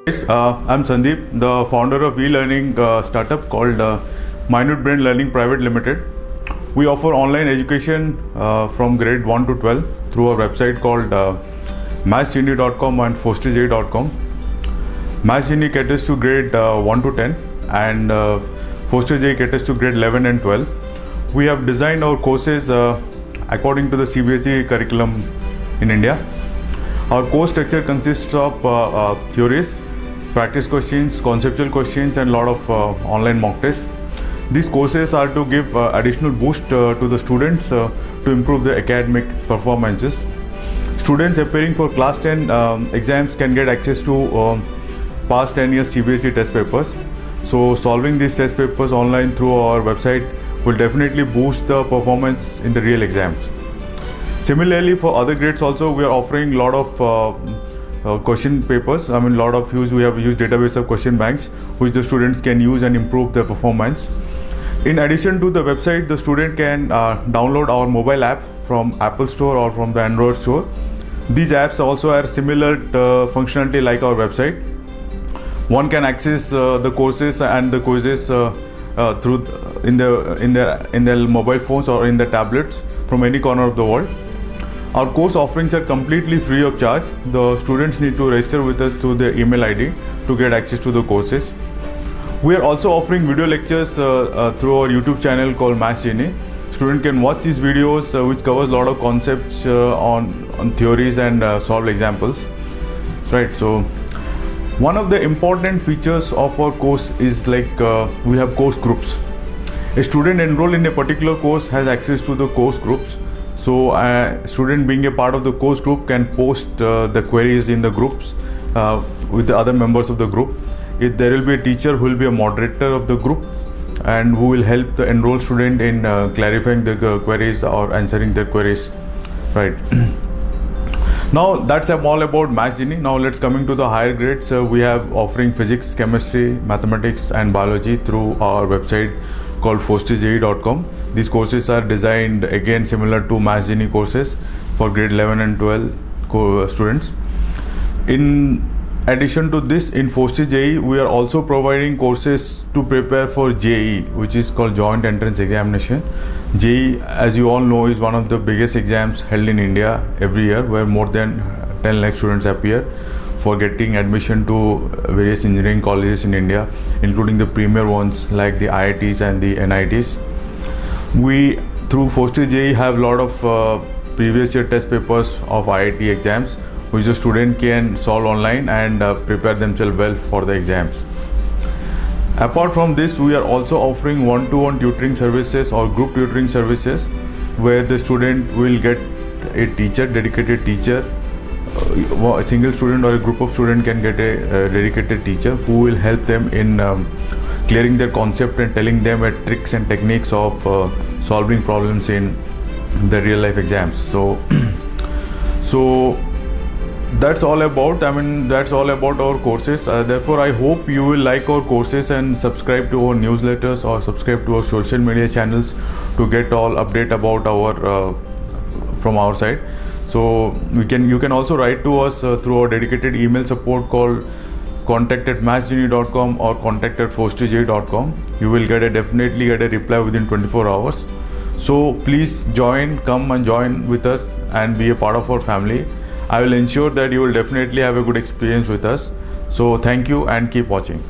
I'm Sandeep, the founder of e-learning startup called Minute Brain Learning Private Limited. We offer online education from grade 1 to 12 through our website called mathsgenie.com and fosterj.com. Mathsgenie caters to grade 1 to 10 and fosterj caters to grade 11 and 12. We have designed our courses according to the CBSE curriculum in India. Our course structure consists of theories, practice questions, conceptual questions, and a lot of online mock tests. These courses are to give additional boost to the students to improve their academic performances. Students appearing for class 10 exams can get access to past 10 years CBSE test papers. So solving these test papers online through our website will definitely boost the performance in the real exams. Similarly, for other grades also, we are offering a lot of question papers. We have used database of question banks which the students can use and improve their performance. In addition to the website, the student can download our mobile app from Apple Store or from the Android Store. These apps also are similar functionality like our website. One can access the courses and the quizzes through in their mobile phones or in the tablets from any corner of the world. Our course offerings are completely free of charge. The students need to register with us through their email ID to get access to the courses. We are also offering video lectures through our YouTube channel called Mathsgenie. Student can watch these videos which covers a lot of concepts on theories and solve examples. Right. So one of the important features of our course is we have course groups. A student enrolled in a particular course has access to the course groups. So a student being a part of the course group can post the queries in the groups with the other members of the group. There will be a teacher who will be a moderator of the group and who will help the enrolled student in clarifying the queries or answering their queries. Right. Now that's all about Mathsgenie. Now let's coming to the higher grades. We have offering physics, chemistry, mathematics and biology through our website called fosterj.com. These courses are designed again similar to Mathsgenie courses for grade 11 and 12 students. In addition to this, in fosterj we are also providing courses to prepare for JEE, which is called Joint Entrance Examination. JEE, as you all know, is one of the biggest exams held in India every year, where more than 10 lakh students appear for getting admission to various engineering colleges in India, including the premier ones like the IITs and the NITs. We, through fosterj, have a lot of previous year test papers of IIT exams, which the student can solve online and prepare themselves well for the exams. Apart from this, we are also offering one-to-one tutoring services or group tutoring services, where the student will get a teacher, dedicated teacher. A single student or a group of students can get a dedicated teacher who will help them in clearing their concept and telling them tricks and techniques of solving problems in the real life exams. So that's all about our courses. Therefore, I hope you will like our courses and subscribe to our newsletters or subscribe to our social media channels to get all update about our from our side. So you can also write to us through our dedicated email support called contact@mathsgenie.com or contact@fosterj.com. You will definitely get a reply within 24 hours. So please come and join with us and be a part of our family. I will ensure that you will definitely have a good experience with us. So thank you and keep watching.